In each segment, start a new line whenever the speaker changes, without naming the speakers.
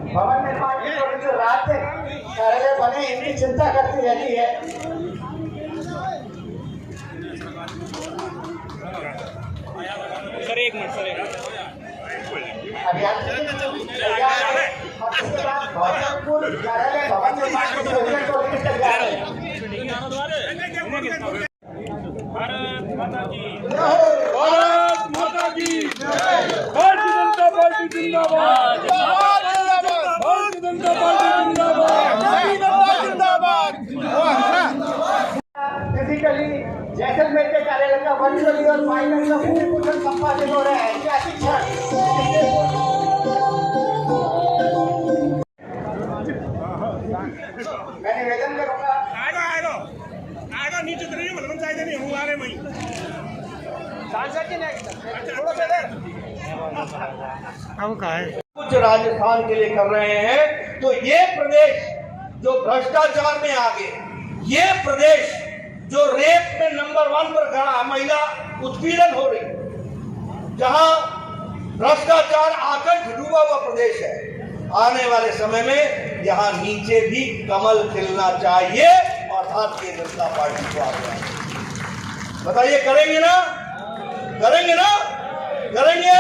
भवन निर्माण की जो रात कार्यालय बने इनकी चिंता करती रहती है।
सर एक मिनट सर
अभियान कार्यालय भवन निर्माण की योजना को लेकर तैयार है।
भारत माता की
भारत माता की भारतीय जनता पार्टी जिंदाबाद, भारतीय जनता पार्टी जिंदाबाद।
फिजिकली जैसलमेर के कार्यालय का वर्चुअली और फाइनल का भूमि पूजन संपादित हो रहा है। क्या शिक्षा मैं निवेदन करूंगा
आएगा नीचे उतरिए मतलब चाहिए नहीं हूँ आ रहे वहीं
सांसद जी ने थोड़ा बेहतर
अब कहा है
कुछ राजस्थान के लिए कर रहे हैं। तो ये प्रदेश जो भ्रष्टाचार में आगे, ये प्रदेश जो रेप में नंबर 1 पर खड़ा, महिला उत्पीड़न हो रही, जहां भ्रष्टाचार आकंठ डूबा हुआ प्रदेश है, आने वाले समय में यहां नीचे भी कमल खिलना चाहिए और भारतीय जनता पार्टी को आगे बताइए, करेंगे ना? करेंगे ना? करेंगे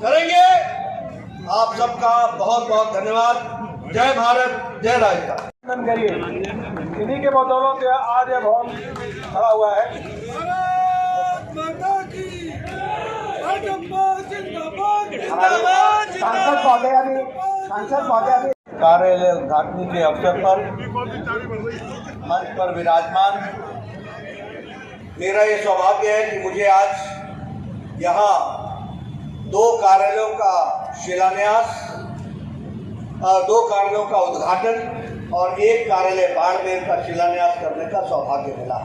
करेंगे। आप सबका बहुत बहुत धन्यवाद। जय भारत, जय राजस्थान।
करिए, इन्हीं के बदौलत आज यह भवन खड़ा हुआ है।
सांसद महोदय
कार्यालय उद्घाटन के अवसर पर मंच पर विराजमान, मेरा ये सौभाग्य है कि मुझे आज यहाँ 2 कार्यालयों का शिलान्यास, 2 कार्यालयों का उद्घाटन और 1 कार्यालय बाड़मेर का शिलान्यास करने का सौभाग्य मिला।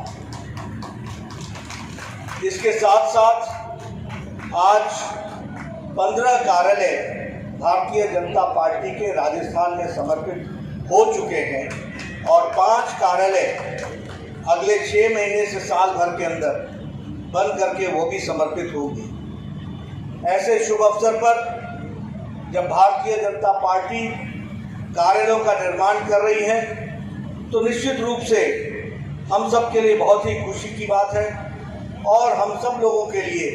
इसके साथ साथ आज 15 कार्यालय भारतीय जनता पार्टी के राजस्थान में समर्पित हो चुके हैं और 5 कार्यालय अगले 6 महीने से साल भर के अंदर बन करके वो भी समर्पित होगी। ऐसे शुभ अवसर पर जब भारतीय जनता पार्टी कार्यालयों का निर्माण कर रही है तो निश्चित रूप से हम सब के लिए बहुत ही खुशी की बात है और हम सब लोगों के लिए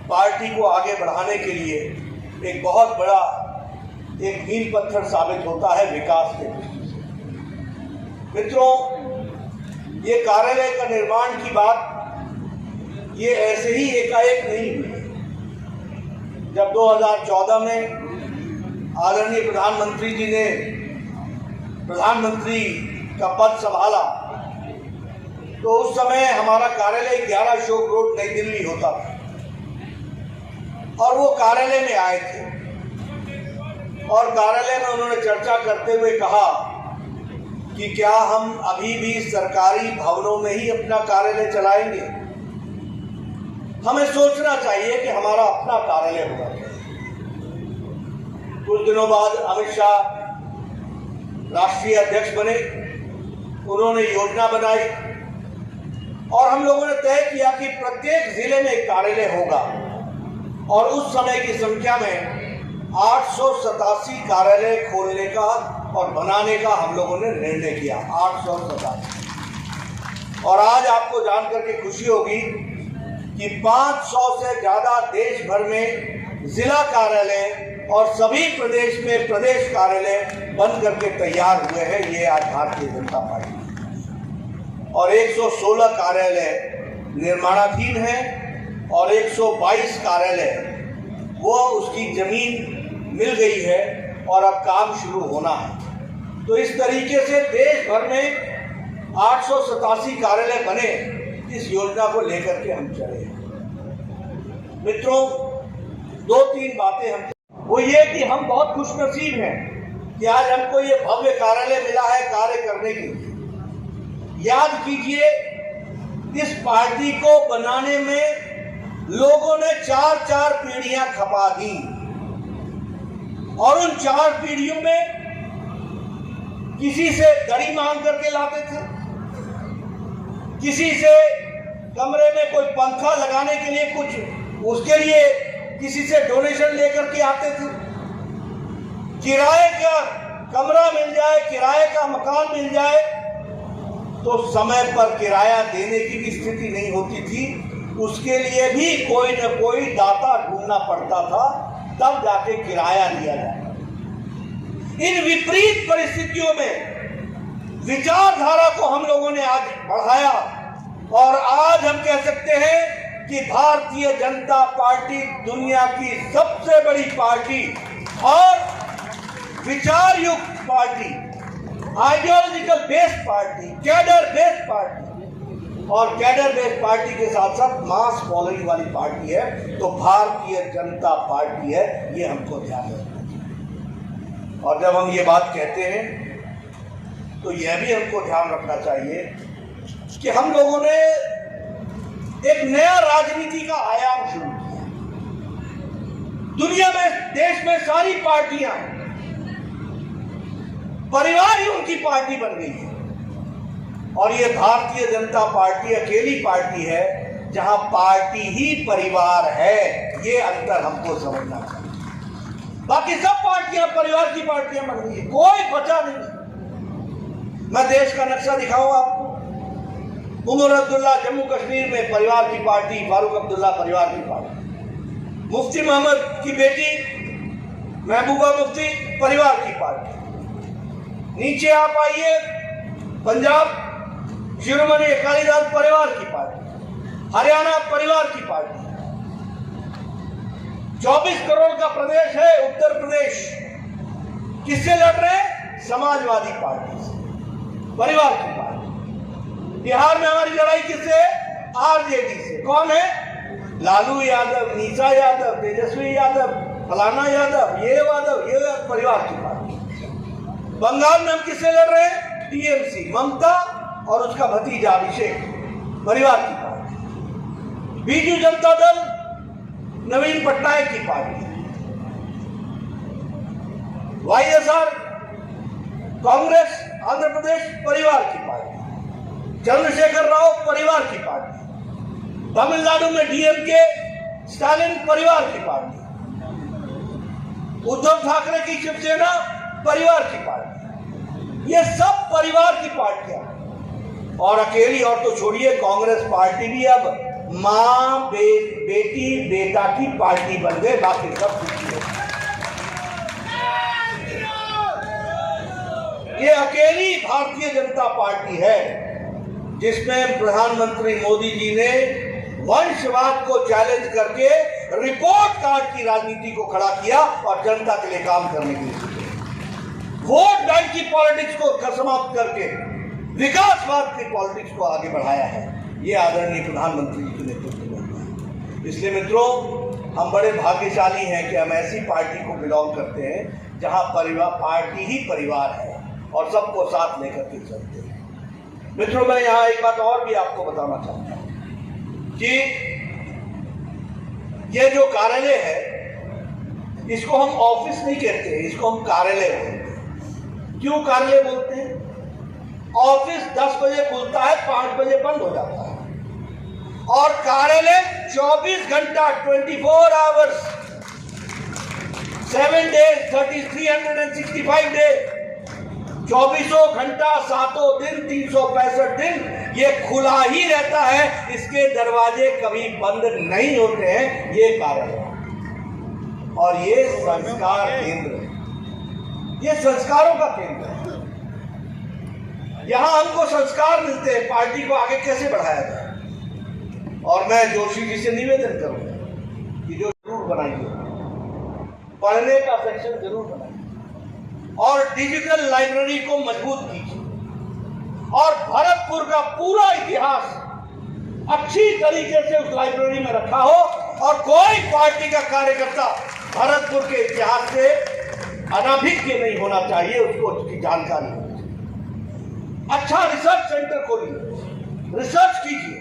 पार्टी को आगे बढ़ाने के लिए एक बहुत बड़ा एक मील पत्थर साबित होता है विकास के दृष्टि से। मित्रों, ये कार्यालय का निर्माण की बात ये ऐसे ही एकाएक नहीं हुई। जब 2014 में आदरणीय प्रधानमंत्री जी ने प्रधानमंत्री का पद संभाला तो उस समय हमारा कार्यालय 11 अशोक रोड नई दिल्ली होता था और वो कार्यालय में आए थे और कार्यालय में उन्होंने चर्चा करते हुए कहा कि क्या हम अभी भी सरकारी भवनों में ही अपना कार्यालय चलाएंगे? हमें सोचना चाहिए कि हमारा अपना कार्यालय होगा। कुछ दिनों बाद अमित शाह राष्ट्रीय अध्यक्ष बने, उन्होंने योजना बनाई और हम लोगों ने तय किया कि प्रत्येक जिले में एक कार्यालय होगा और उस समय की संख्या में 887 कार्यालय खोलने का और बनाने का हम लोगों ने निर्णय किया। 887। और आज आपको जानकर के खुशी होगी कि 500 से ज्यादा देश भर में जिला कार्यालय और सभी प्रदेश में प्रदेश कार्यालय बन करके तैयार हुए हैं। ये आज भारतीय जनता पार्टी और 116 कार्यालय निर्माणाधीन हैं और 122 कार्यालय वो उसकी जमीन मिल गई है और अब काम शुरू होना है। तो इस तरीके से देश भर में 887 कार्यालय बने, इस योजना को लेकर के हम चले। मित्रों, 2-3 बातें हम, वो ये कि हम बहुत खुशनसीब हैं कि आज हमको ये भव्य कार्यालय मिला है कार्य करने के लिए। याद कीजिए, इस पार्टी को बनाने में लोगों ने 4-4 पीढ़ियां खपा दी और उन 4 पीढ़ियों में किसी से दरी मांग करके लाते थे, किसी से कमरे में कोई पंखा लगाने के लिए कुछ उसके लिए किसी से डोनेशन लेकर के आते थे। किराए का कमरा मिल जाए, किराए का मकान मिल जाए तो समय पर किराया देने की भी स्थिति नहीं होती थी। उसके लिए भी कोई न कोई दाता ढूंढना पड़ता था, तब जाके किराया दिया जाए। इन विपरीत परिस्थितियों में विचारधारा को हम लोगों ने आज बढ़ाया और आज हम कह सकते हैं कि भारतीय जनता पार्टी दुनिया की सबसे बड़ी पार्टी और विचार युक्त party, ideological based party, cadre based party और कैडर बेस्ड पार्टी के साथ साथ मास फॉलोइंग वाली पार्टी है तो भारतीय जनता पार्टी है। ये हमको ध्यान रखना चाहिए। और जब हम ये बात कहते हैं तो यह भी हमको ध्यान रखना चाहिए कि हम लोगों ने एक नया राजनीति का आयाम शुरू किया। दुनिया में, देश में सारी पार्टियां परिवार ही उनकी पार्टी बन गई है और ये भारतीय जनता पार्टी अकेली पार्टी है जहां पार्टी ही परिवार है। ये अंतर हमको समझना चाहिए। बाकी सब पार्टियां परिवार की पार्टियां बन गई है, कोई बचा नहीं। मैं देश का नक्शा दिखाऊं आपको। उमर अब्दुल्ला जम्मू कश्मीर में परिवार की पार्टी, फारूक अब्दुल्ला परिवार की पार्टी, मुफ्ती मोहम्मद की बेटी महबूबा मुफ्ती परिवार की पार्टी। नीचे आप आइए, पंजाब शिरोमणि अकाली दल परिवार की पार्टी, हरियाणा परिवार की पार्टी। 24 करोड़ का प्रदेश है उत्तर प्रदेश, किससे लड़ रहे हैं? समाजवादी पार्टी से, परिवार की पार्टी। बिहार में हमारी लड़ाई किससे? आरजेडी से। कौन है? लालू यादव, नीता यादव, तेजस्वी यादव, फलाना यादव, ये परिवार की पार्टी। बंगाल में हम किससे लड़ रहे हैं? टीएमसी, ममता और उसका भतीजा अभिषेक, परिवार की पार्टी। बीजू जनता दल नवीन पटनायक की पार्टी। वाईएसआर कांग्रेस आंध्र प्रदेश परिवार की पार्टी। चंद्रशेखर राव परिवार की पार्टी। तमिलनाडु में डीएमके स्टालिन परिवार की पार्टी। उद्धव ठाकरे की शिवसेना परिवार की पार्टी। ये सब परिवार की पार्टियां और अकेली, और तो छोड़िए, कांग्रेस पार्टी भी अब मां बेटी बेटा की पार्टी बन गए। बाकी सब कुछ है। ये अकेली भारतीय जनता पार्टी है जिसमें प्रधानमंत्री मोदी जी ने वंशवाद को चैलेंज करके रिपोर्ट कार्ड की राजनीति को खड़ा किया और जनता के लिए काम करने के लिए वोट बैंक की पॉलिटिक्स को समाप्त करके विकासवाद की पॉलिटिक्स को आगे बढ़ाया है। ये आदरणीय प्रधानमंत्री जी के नेतृत्व में। इसलिए मित्रों, हम बड़े भाग्यशाली हैं कि हम ऐसी पार्टी को बिलोंग करते हैं जहां परिवार, पार्टी ही परिवार है और सबको साथ लेकर के चलते हैं। मित्रों, मैं यहां एक बात और भी आपको बताना चाहता हूं कि ये जो कार्यालय है इसको हम ऑफिस नहीं कहते हैं, इसको हम कार्यालय बोलते हैं। क्यों कार्यालय बोलते हैं? ऑफिस 10 बजे खुलता है, 5 बजे बंद हो जाता है और कार्यालय 24 घंटा 24 आवर्स 7 डेज 365 डेज 24 घंटा 7 दिन 365 दिन ये खुला ही रहता है। इसके दरवाजे कभी बंद नहीं होते हैं। ये कार्यालय और ये संस्कार केंद्र है, ये संस्कारों का केंद्र है। यहां हमको संस्कार मिलते हैं पार्टी को आगे कैसे बढ़ाया जाए। और मैं जोशी जी से निवेदन करूंगा कि जो जरूर बनाइए, पढ़ने का सेक्शन जरूर बनाइए और डिजिटल लाइब्रेरी को मजबूत कीजिए और भरतपुर का पूरा इतिहास अच्छी तरीके से उस लाइब्रेरी में रखा हो और कोई पार्टी का कार्यकर्ता भरतपुर के इतिहास से अनभिज्ञ नहीं होना चाहिए, उसको उसकी जानकारी होनी चाहिए। अच्छा रिसर्च सेंटर खोलिए, रिसर्च कीजिए।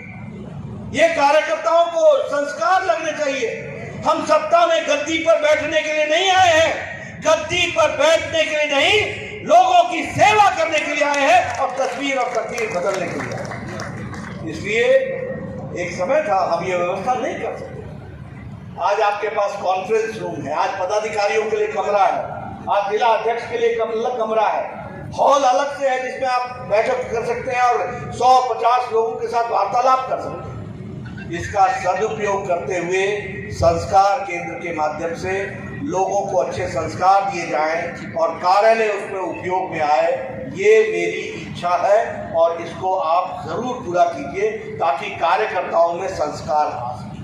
ये कार्यकर्ताओं को संस्कार लगने चाहिए। हम सत्ता में गद्दी पर बैठने के लिए नहीं आए हैं, गद्दी पर बैठने के लिए नहीं, लोगों की सेवा करने के लिए आए हैं और तस्वीर और तकदीर बदलने के लिए आए हैं। इसलिए एक समय था हम ये व्यवस्था नहीं कर सकते। आज आपके पास कॉन्फ्रेंस रूम है, आज पदाधिकारियों के लिए कमरा है, आज जिला अध्यक्ष के लिए एक अलग कमरा है, हॉल अलग से है जिसमें आप बैठक कर सकते हैं और 100-50 लोगों के साथ वार्तालाप कर सकते हैं। इसका सदुपयोग करते हुए संस्कार केंद्र के माध्यम से लोगों को अच्छे संस्कार दिए जाएं और कार्यालय उसमें उपयोग में आए, ये मेरी इच्छा है और इसको आप जरूर पूरा कीजिए ताकि कार्यकर्ताओं में संस्कार आ सके।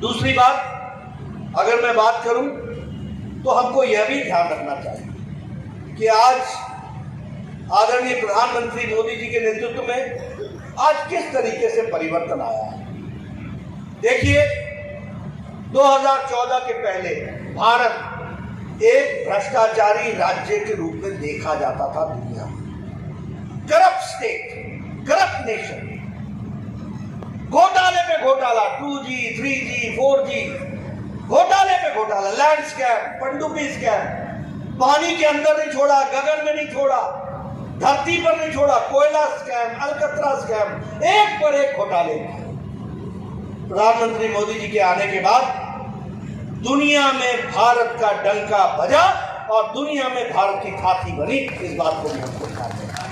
दूसरी बात, अगर मैं बात करूं तो हमको यह भी ध्यान रखना चाहिए कि आज आदरणीय प्रधानमंत्री मोदी जी के नेतृत्व में आज किस तरीके से परिवर्तन आया है। देखिए, 2014 के पहले भारत एक भ्रष्टाचारी राज्य के रूप में देखा जाता था दुनिया में। करप्ट स्टेट, करप्ट नेशन, घोटाले पे घोटाला, 2G, 3G, 4G, घोटाले पे घोटाला, लैंड स्कैम, पनडुब्बी स्कैम, पानी के अंदर नहीं छोड़ा, गगन में नहीं छोड़ा, धरती पर नहीं छोड़ा, कोयला स्कैम, अलकतरा स्कैम, एक पर एक घोटाले। प्रधानमंत्री मोदी जी के आने के बाद दुनिया में भारत का डंका बजा और दुनिया में भारत की खाती बनी, इस बात को भी हमको ध्यान रखना है।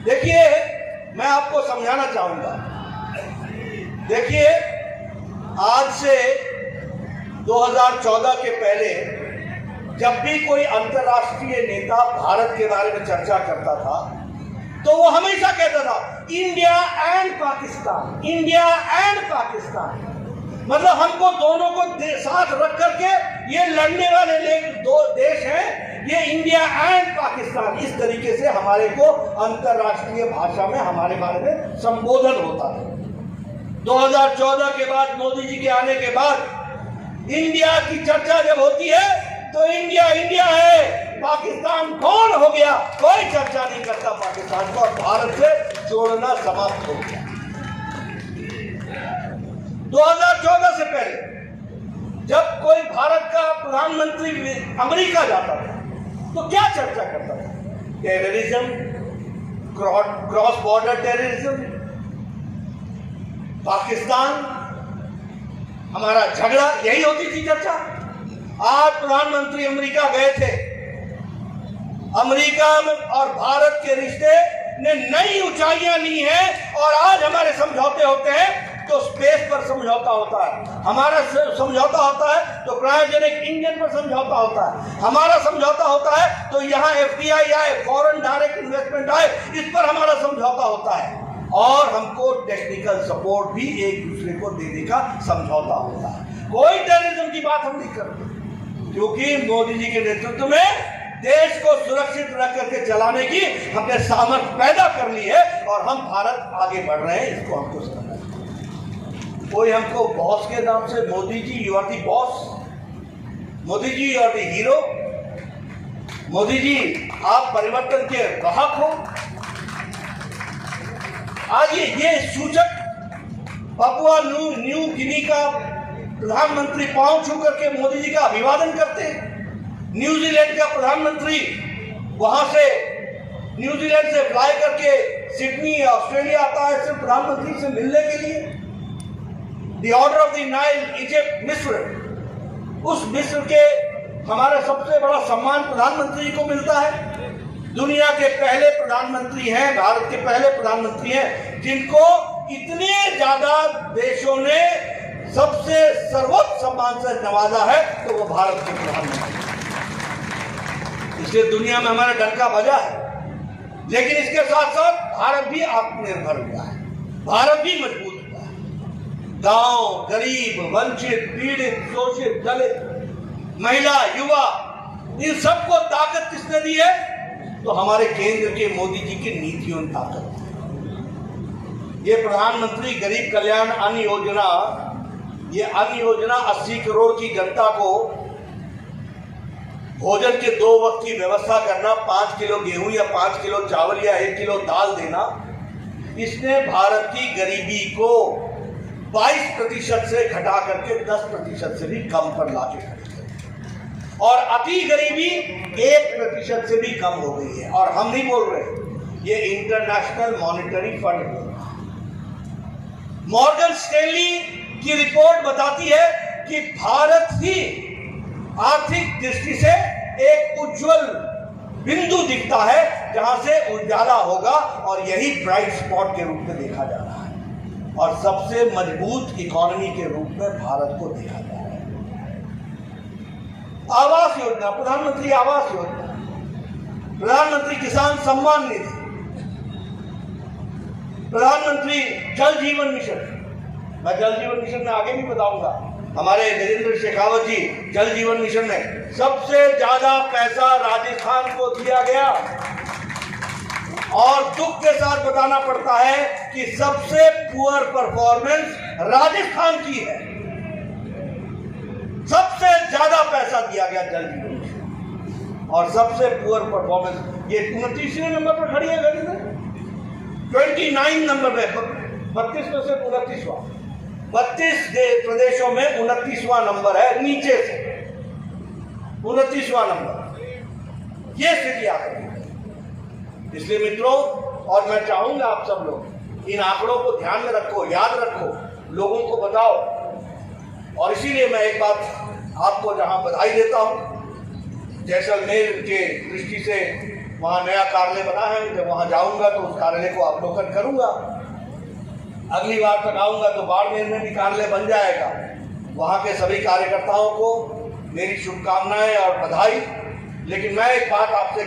देखिए, मैं आपको समझाना चाहूंगा, देखिए आज से 2014 के पहले जब भी कोई अंतर्राष्ट्रीय नेता भारत के बारे में चर्चा करता था तो वो हमेशा कहता था India and Pakistan, India and Pakistan. मतलब हमको दोनों को साथ रख करके ये लड़ने वाले दो देश हैं, ये इंडिया एंड पाकिस्तान, इस तरीके से हमारे को अंतर्राष्ट्रीय भाषा में हमारे बारे में संबोधन होता है। 2014 के बाद, मोदी जी के आने के बाद इंडिया की चर्चा जब होती है तो इंडिया इंडिया है, पाकिस्तान कौन हो गया, कोई चर्चा नहीं करता पाकिस्तान को, और भारत से जोड़ना समाप्त हो गया। 2014 से पहले जब कोई भारत का प्रधानमंत्री अमेरिका जाता था तो क्या चर्चा करता था? Terrorism, cross border terrorism, Pakistan, हमारा झगड़ा, यही होती थी चर्चा। आज प्रधानमंत्री अमेरिका गए थे, अमेरिका और भारत के रिश्ते ने नई ऊंचाइयां ली हैं और आज हमारे समझौते होते हैं तो स्पेस पर समझौता होता है, हमारा समझौता होता है तो क्रायोजेनिक इंजन पर समझौता होता है, हमारा समझौता होता है तो यहाँ FDI आए, फॉरेन डायरेक्ट इन्वेस्टमेंट आए, इस पर हमारा समझौता होता है, और हमको टेक्निकल सपोर्ट भी एक दूसरे को देने का समझौता होता है। कोई टेररिज्म की बात हम नहीं करते, क्योंकि मोदी जी के नेतृत्व में देश को सुरक्षित रख करके चलाने की हमने सामर्थ्य पैदा कर ली है और हम भारत आगे बढ़ रहे हैं, इसको हमको समझना है। कोई हमको बॉस के नाम से, Modi ji you are the boss, Modi ji you are the hero, Modi ji आप परिवर्तन के वाहक हो। आज ये सूचक पापुआ न्यू गिनी का प्रधानमंत्री पांव छू करके मोदी जी का अभिवादन करते हैं। न्यूजीलैंड का प्रधानमंत्री वहां से न्यूजीलैंड से फ्लाई करके सिडनी ऑस्ट्रेलिया आता है सिर्फ प्रधानमंत्री से मिलने के लिए। The order of the Nile Egypt, मिस्र, उस मिस्र के हमारा सबसे बड़ा सम्मान प्रधानमंत्री को मिलता है। दुनिया के पहले प्रधानमंत्री हैं, भारत के पहले प्रधानमंत्री हैं जिनको इतने ज्यादा देशों ने सबसे सर्वोच्च सम्मान से नवाजा है, तो वो भारत के प्रधानमंत्री। इसलिए दुनिया में हमारा डंका बजा है, लेकिन इसके साथ साथ भारत भी आत्मनिर्भर हुआ है, भारत भी मजबूत हुआ है। गांव, गरीब, वंचित, पीड़ित, शोषित, दलित, महिला, युवा, इन सबको ताकत किसने दी है? तो हमारे केंद्र के मोदी जी की नीतियों ने ताकत दी। ये प्रधानमंत्री गरीब कल्याण अन्न योजना, ये अन्न योजना 80 करोड़ की जनता को भोजन के 2 वक्त की व्यवस्था करना, 5 किलो गेहूं या 5 किलो चावल या 1 किलो दाल देना, इसने भारत की गरीबी को 22% से घटा करके 10% से भी कम पर लाके खड़ी कर, और अति गरीबी 1% से भी कम हो गई है। और हम नहीं बोल रहे, ये इंटरनेशनल मॉनिटरी फंड बोल रहा है। मॉर्गन स्टैनली की रिपोर्ट बताती है कि भारत ही आर्थिक दृष्टि से एक उज्जवल बिंदु दिखता है जहां से उजाला होगा, और यही ब्राइट स्पॉट के रूप में देखा जा रहा है और सबसे मजबूत इकोनॉमी के रूप में भारत को देखा जा रहा है। आवास योजना, प्रधानमंत्री आवास योजना, प्रधानमंत्री किसान सम्मान निधि, प्रधानमंत्री जल जीवन मिशन। मैं जल जीवन मिशन में आगे भी बताऊंगा। हमारे गजेंद्र शेखावत जी जल जीवन मिशन में सबसे ज्यादा पैसा राजस्थान को दिया गया, और दुख के साथ बताना पड़ता है कि सबसे पुअर परफॉर्मेंस राजस्थान की है। सबसे ज्यादा पैसा दिया गया जल जीवन मिशन और सबसे पुअर परफॉर्मेंस ये 29वें नंबर पर खड़ी है गजेंद्र, 29 नंबर में, 32 में से 29वां, 32 प्रदेशों में 29वां नंबर है, नीचे से 29वां नंबर। ये स्थिति आ गई। इसलिए मित्रों, और मैं चाहूंगा आप सब लोग इन आंकड़ों को ध्यान में रखो, याद रखो, लोगों को बताओ। और इसीलिए मैं एक बात आपको जहां बधाई देता हूं, जैसलमेर के दृष्टि से वहां नया कार्यालय बना है, जब वहां जाऊंगा तो उस कार्यालय को अवलोकन करूंगा। अगली बार तक आऊंगा तो बाड़मेर में भी कार्यालय बन जाएगा। वहां के सभी कार्यकर्ताओं को मेरी शुभकामनाएं और बधाई। लेकिन मैं एक बात आपसे